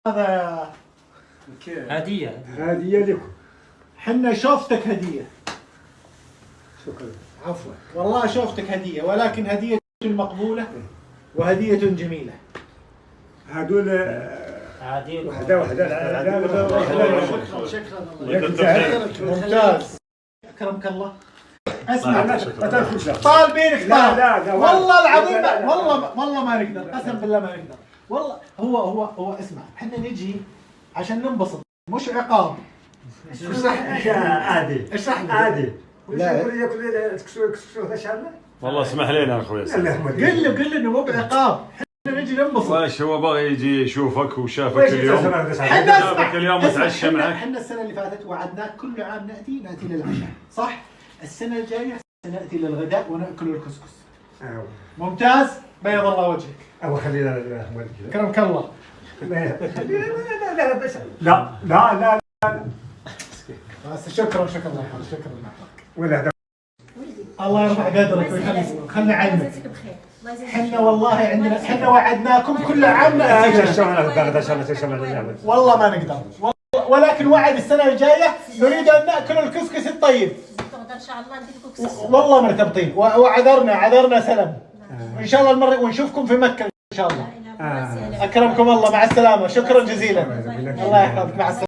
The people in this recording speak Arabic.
هذا هدية لكم. حنا شوفتك هدية. شكرا. عفوا والله شوفتك هدية، ولكن هدية مقبولة وهدية جميلة. هذول وحدة شكرا الله. ممتاز. أكرمك الله. اسمع لا تدخل طالبينك لا والله العظيم والله ما نقدر، قسم بالله ما نقدر والله. هو اسمع، احنا نجي عشان ننبسط مش عقاب. عادي اشرح لي عادي. لا. والله اسمح لنا يا اخوي. قل له انه مو بعقاب، احنا نجي ننبسط. وايش هو باغي يجي يشوفك وشافك اليوم؟ احنا شافك اليوم وتعشى معك. احنا السنه اللي فاتت وعدناك كل عام ناتي للعشاء، صح؟ السنه الجايه سناتي للغداء وناكل الكسكس. ممتاز، بيض الله وجهك. أبو خلينا كرمك الله. لا بس شكرا ولا الله يرفع قدرك ويخلي علمك. حنا والله عندنا، حنا وعدناكم كل عام ناتي. والله ما نقدر، ولكن وعد السنه الجايه نريد ان ناكل الكسكس الطيب. ان شاء الله ندير كسكس. والله مرتبطين وعذرنا سلام. وان شاء الله المره ونشوفكم في مكه ان شاء الله. اكرمكم الله، مع السلامه، شكرا جزيلا. الله يحفظك، مع السلامه.